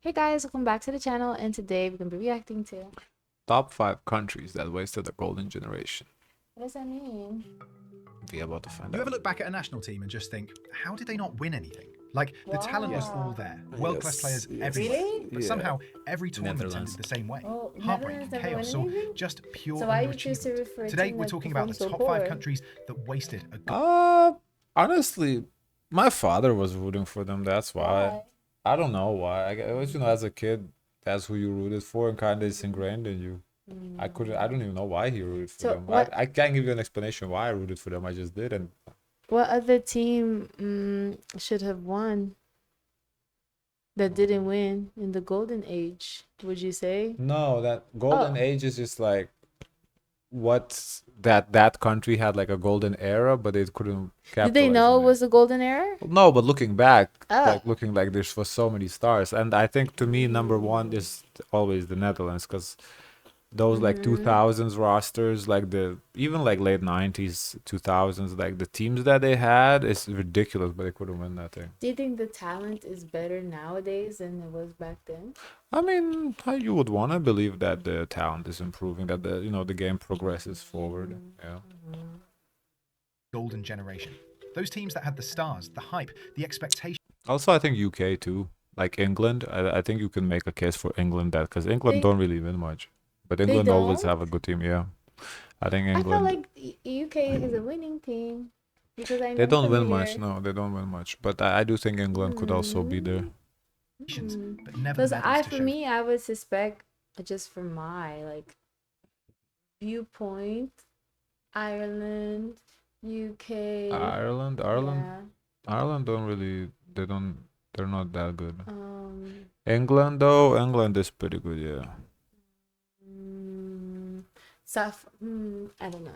Hey guys, welcome back to the channel, and today we're gonna be reacting to Top 5 countries that wasted the golden generation. what does that mean? We are about to find You ever out. look back at a national team and just think, how did they not win anything? Like, the talent was all Wow. there, world-class players everywhere. Really? But somehow, every tournament Netherlands. ended the same way. Oh, Heartbreak, Netherlands never chaos, won or anything? just pure So why you choose to underachievement. refer to Today, them we're that talking about perform the so top 5 poor? countries that wasted a good... Honestly, my father was rooting for them. That's why. Why? I don't know why. It was, as a kid, that's who you rooted for, and kind of it's ingrained in you. I don't even know why he rooted for So them. what I can't give you an explanation why I rooted for them. I just did, and what other team should have won that didn't win in the golden age, would you say? no, that golden Oh, age is just like what that country had like a golden era, but it couldn't did they capitalize know on it it. was the golden era? No, but looking back, Oh. like looking like there's for so many stars, and I think to me number one is always the Netherlands, because those like Mm-hmm. 2000s rosters, like the even like late 90s, 2000s, like the teams that they had is ridiculous, but they couldn't win that thing. Do you think the talent is better nowadays than it was back then? I mean, you would want to believe that the talent is improving, that the game progresses forward. Yeah. golden generation. Those teams that had the stars, the hype, the expectation. Also, I think UK too, like England. I think you can make a case for England that because England They don't really win much, but they England always don't? have a good team. Yeah, I think I felt England like UK is a winning team because they I'm don't win much. familiar. No, they don't win much. But I do think England could also be there. Mm. Mm. But never the Because medals to for show. me, I would suspect, just from my viewpoint, Ireland, UK, Ireland, Ireland, yeah. Ireland don't really. They don't. They're not that good. Um, England though, England is pretty good. Yeah. mm, South, I don't know.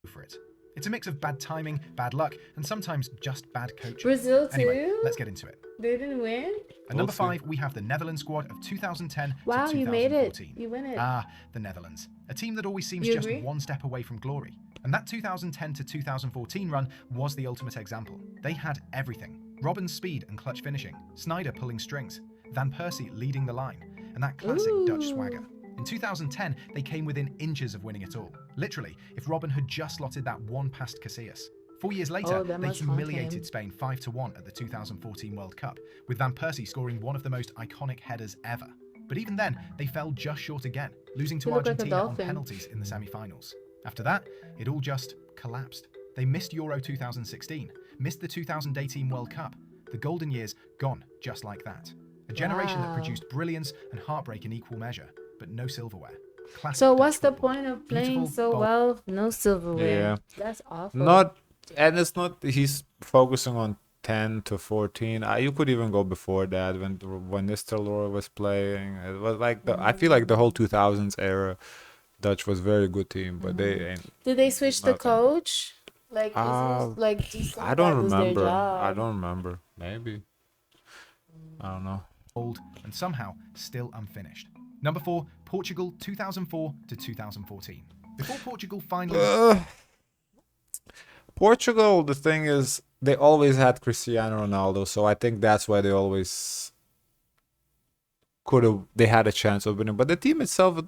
For it. It's a mix of bad timing, bad luck, and sometimes just bad coaching. Brazil Anyway, too? let's get into it. They didn't win? At number 5, we have the Netherlands squad of 2010 Wow, to you made it. 2014. You win it. Ah, the Netherlands. A team that always seems You just agree? one step away from glory. And that 2010 to 2014 run was the ultimate example. They had everything. Robben's speed and clutch finishing, Snyder pulling strings, Van Persie leading the line, and that classic Dutch swagger. In 2010, they came within inches of winning it all. Literally, if Robben had just slotted that one past Casillas. 4 years later, Oh, that they must haunt him. humiliated Spain 5-1 at the 2014 World Cup, with Van Persie scoring one of the most iconic headers ever. But even then, they fell just short again, losing to You look like a Argentina on dolphin. penalties in the semi-finals. After that, it all just collapsed. They missed Euro 2016, missed the 2018 World Cup. The golden years gone just like that. A generation that Wow. produced brilliance and heartbreak in equal measure, but no silverware. Classic So Dutch what's the football. point of playing Beautiful, so bold, well with no silverware? Yeah. That's awful. Not, and it's not. He's focusing on 10 to 14. You could even go before that when Nistelrooy was playing. It was like I feel like the whole 2000s era, Dutch was very good team, but they ain't Did they switch the nothing. coach? Like, Uh, do you I think don't that was their remember. I job? don't remember. Maybe. I don't know. old, and somehow still unfinished. Number 4, Portugal 2004 to 2014. Before Portugal finally... Portugal, the thing is, they always had Cristiano Ronaldo, so I think that's why they always could have. They had a chance of winning, but the team itself,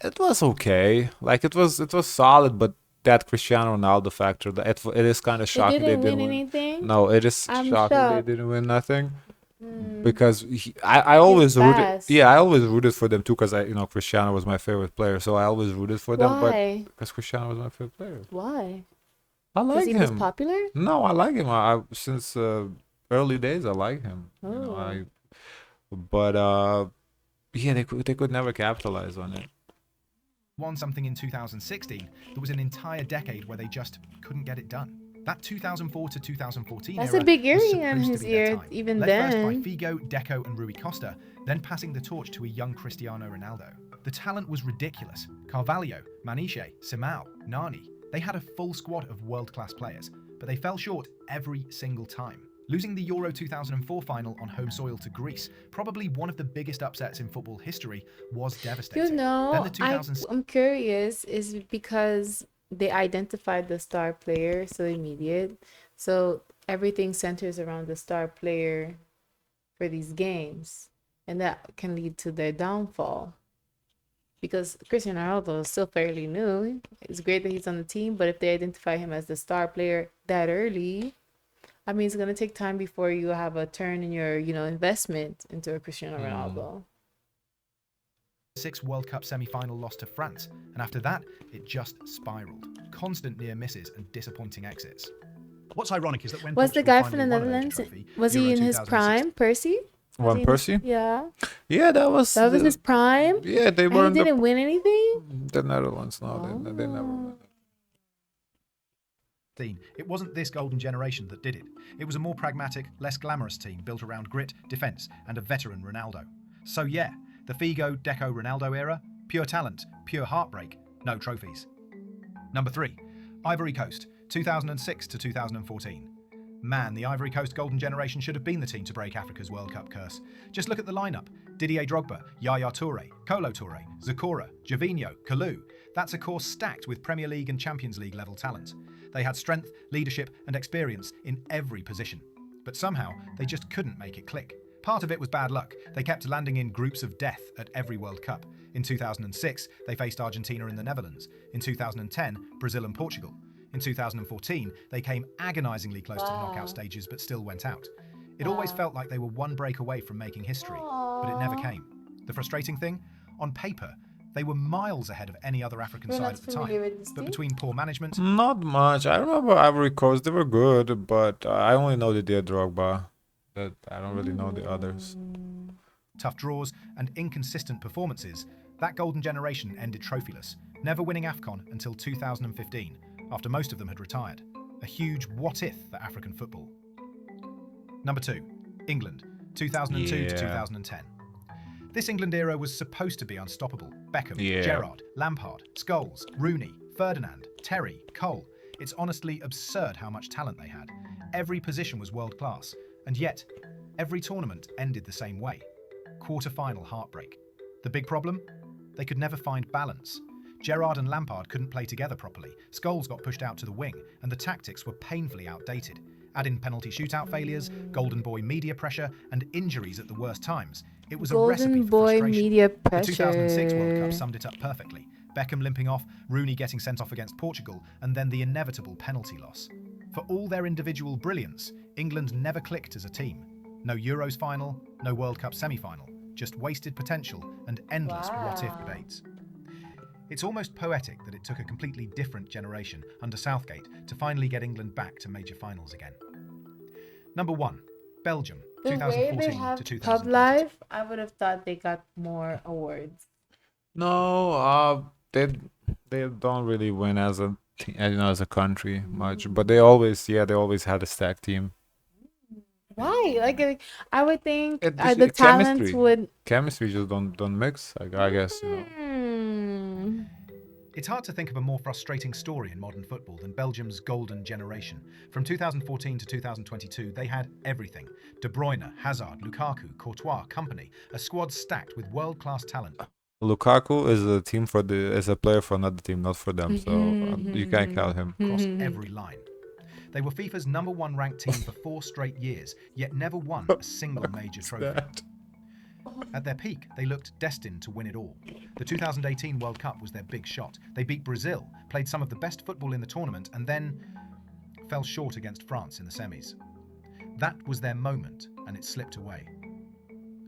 it was okay. Like it was solid, but that Cristiano Ronaldo factor, it is kind of They shocking they didn't win didn't win. anything? No, it is I'm shocking they shocked. didn't win nothing Mm, because I he's always rooted. fast. Yeah, I always rooted for them too because Cristiano was my favorite player, so I always rooted for them. But Why? because Cristiano was my favorite player, Why? I Because like he was him. popular? No, I like him. I since early days I like him. Oh. But yeah, they could never capitalize on it. won something in 2016, there was an entire decade where they just couldn't get it done. That 2004 to 2014 That's era a big was earring on supposed his to be their ear, time. even Led first by then. Figo, Deco, and Rui Costa, then passing the torch to a young Cristiano Ronaldo. The talent was ridiculous. Carvalho, Maniche, Simao, Nani. They had a full squad of world-class players, but they fell short every single time. Losing the Euro 2004 final on home soil to Greece, probably one of the biggest upsets in football history, was devastating. Then the 2006 I'm curious, is it because they identified the star player so immediate? So everything centers around the star player for these games, and that can lead to their downfall. Because Cristiano Ronaldo is still fairly new. It's great that he's on the team, but if they identify him as the star player that early, I mean, it's gonna take time before you have a turn in your, investment into a Cristiano Ronaldo. 6 World Cup semi-final loss to France, and after that, it just spiraled. Constant near misses and disappointing exits. What's ironic is that when Was the Portugal guy from the finally won a major Netherlands? trophy, Was he Euro in his 2006 prime, Percy? Was One he in his- Percy? Yeah, Yeah, that was his prime. yeah, they And were he in didn't win anything. the Netherlands. No, they never Oh. won. It wasn't this golden generation that did it. It was a more pragmatic, less glamorous team built around grit, defence, and a veteran Ronaldo. So yeah, the Figo, Deco, Ronaldo era, pure talent, pure heartbreak, no trophies. Number 3, Ivory Coast, 2006 to 2014. Man, the Ivory Coast golden generation should have been the team to break Africa's World Cup curse. Just look at the lineup. Didier Drogba, Yaya Toure, Kolo Toure, Zakora, Javinho, Kalou. That's a core stacked with Premier League and Champions League level talent. They had strength, leadership and experience in every position. But somehow, they just couldn't make it click. Part of it was bad luck. They kept landing in groups of death at every World Cup. In 2006, they faced Argentina and the Netherlands. In 2010, Brazil and Portugal. In 2014, they came agonisingly close to the knockout stages but still went out. It always felt like they were one break away from making history, but it never came. The frustrating thing? On paper, they were miles ahead of any other African You're side not at the familiar time. with this But team? between poor management, Not much. I remember Ivory Coast. They were good, but I only know the Didier Drogba. That I don't really know the others. tough draws, and inconsistent performances, that golden generation ended trophyless, never winning AFCON until 2015, after most of them had retired. A huge what-if for African football. Number 2, England, 2002 to Yeah. 2010. This England era was supposed to be unstoppable. Beckham, Yeah. Gerrard, Lampard, Scholes, Rooney, Ferdinand, Terry, Cole. It's honestly absurd how much talent they had. Every position was world class, and yet every tournament ended the same way. Quarter-final heartbreak. The big problem? They could never find balance. Gerrard and Lampard couldn't play together properly. Scholes got pushed out to the wing, and the tactics were painfully outdated. Add in penalty shootout failures, golden boy media pressure, and injuries at the worst times. It was a recipe Golden for boy frustration. media The 2006 World Cup pressure. summed it up perfectly. Beckham limping off, Rooney getting sent off against Portugal, and then the inevitable penalty loss. For all their individual brilliance, England never clicked as a team. No Euros final, no World Cup semi-final, just wasted potential and endless what-if Wow. debates. It's almost poetic that it took a completely different generation under Southgate to finally get England back to major finals again. Number 1, Belgium, The way 2014 they to have 2022. Pub Live, I would have thought they got more awards. No, they don't really win as a as a country much, but they always had a stacked team. Why? Like, I would think It- the it's talents chemistry. would. Chemistry just don't mix. I guess Hmm. It's hard to think of a more frustrating story in modern football than Belgium's golden generation. From 2014 to 2022, they had everything. De Bruyne, Hazard, Lukaku, Courtois, Company, a squad stacked with world-class talent. Lukaku is a player for another team, not for them. So you can't count him. Across every line. They were FIFA's number 1 ranked team for 4 straight years, yet never won a single major trophy. At their peak, they looked destined to win it all. The 2018 World Cup was their big shot. They beat Brazil, played some of the best football in the tournament, and then fell short against France in the semis. That was their moment, and it slipped away.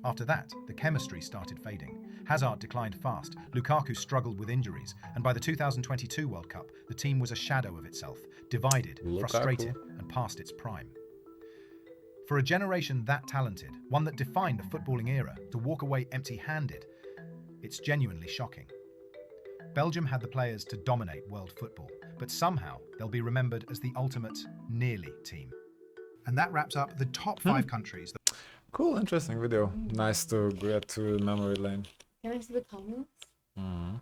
After that, the chemistry started fading. Hazard declined fast, Lukaku struggled with injuries, and by the 2022 World Cup, the team was a shadow of itself, divided, Lukaku. frustrated, and past its prime. For a generation that talented, one that defined a footballing era, to walk away empty-handed, it's genuinely shocking. Belgium had the players to dominate world football, but somehow they'll be remembered as the ultimate nearly team. And that wraps up the top 5 countries. Cool, interesting video. Nice to get to memory lane. Can I see the comments? Mhm.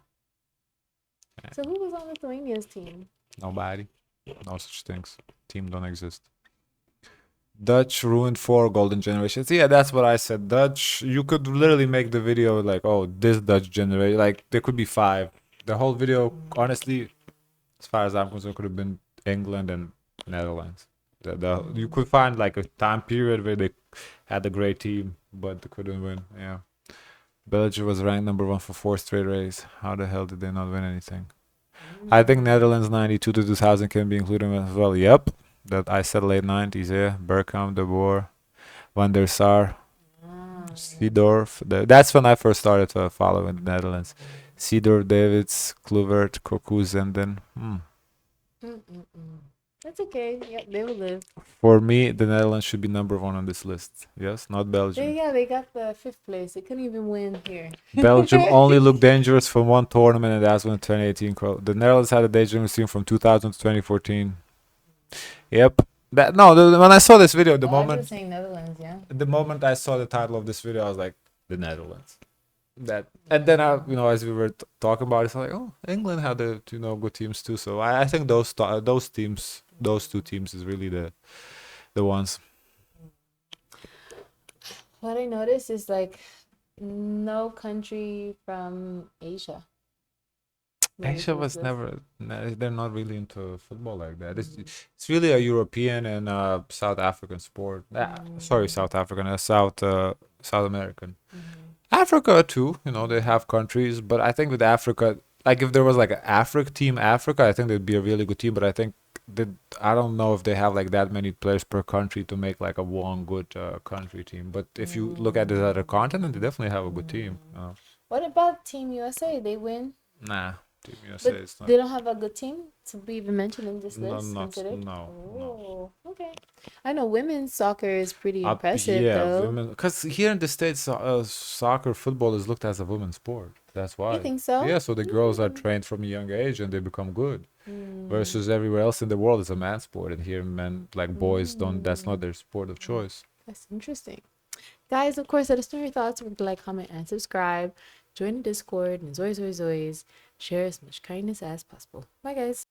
So who was on Lithuania's team? Nobody. No such things. Team don't exist. Dutch ruined 4 golden generations. Yeah, that's what I said. Dutch, you could literally make the video like, oh, this Dutch generation. Like, there could be 5. The whole video, honestly, as far as I'm concerned, could have been England and Netherlands. You could find like a time period where they had a great team, but they couldn't win. Yeah. Belgium was ranked number one for 4 straight races. How the hell did they not win anything? I think Netherlands 92 to 2000 can be included as well. Yep. That I said late 90s, yeah. Bergkamp, De Boer, Van der Sar, Seedorf. That's when I first started to follow in the Netherlands. Seedorf, Davids, Kluivert, Cocu, Zenden. That's okay. Yep, they will live. For me, the Netherlands should be number one on this list. Yes, not Belgium. They got the 5th place. They couldn't even win here. Belgium only looked dangerous from one tournament, and that's when 2018. The Netherlands had a dangerous team from 2000 to 2014. Yep. When I saw this video, I was saying Netherlands, yeah. the moment I saw the title of this video, I was like, the Netherlands. And then as we were talking about it, it's like, oh, England had good teams too. So I think those two teams is really the ones. What I noticed is like no country from Asia. Asia was never. They're not really into football like that. It's really a European and South African sport. Sorry, South African, South American. Africa too. They have countries, but I think with Africa, like if there was like an Team Africa, I think they'd be a really good team. But I think that I don't know if they have like that many players per country to make like a one good country team. But if you look at it as a continent, they definitely have a good team. What about Team USA? They win? Nah. Team USA But is not. they don't have a good team to be even mentioned in this No, list. Considered? no. Okay. I know women's soccer is pretty Up, impressive yeah, though. women. Because here in the States, soccer, football is looked as a women's sport. That's why. You think so? Yeah, so the girls are trained from a young age and they become good. Versus everywhere else in the world, it's a man's sport, and here men, like boys, don't. That's not their sport of choice. That's interesting. Guys, of course, let us know your thoughts. Remember to like, comment, and subscribe. Join the Discord, and as always, share as much kindness as possible. Bye, guys.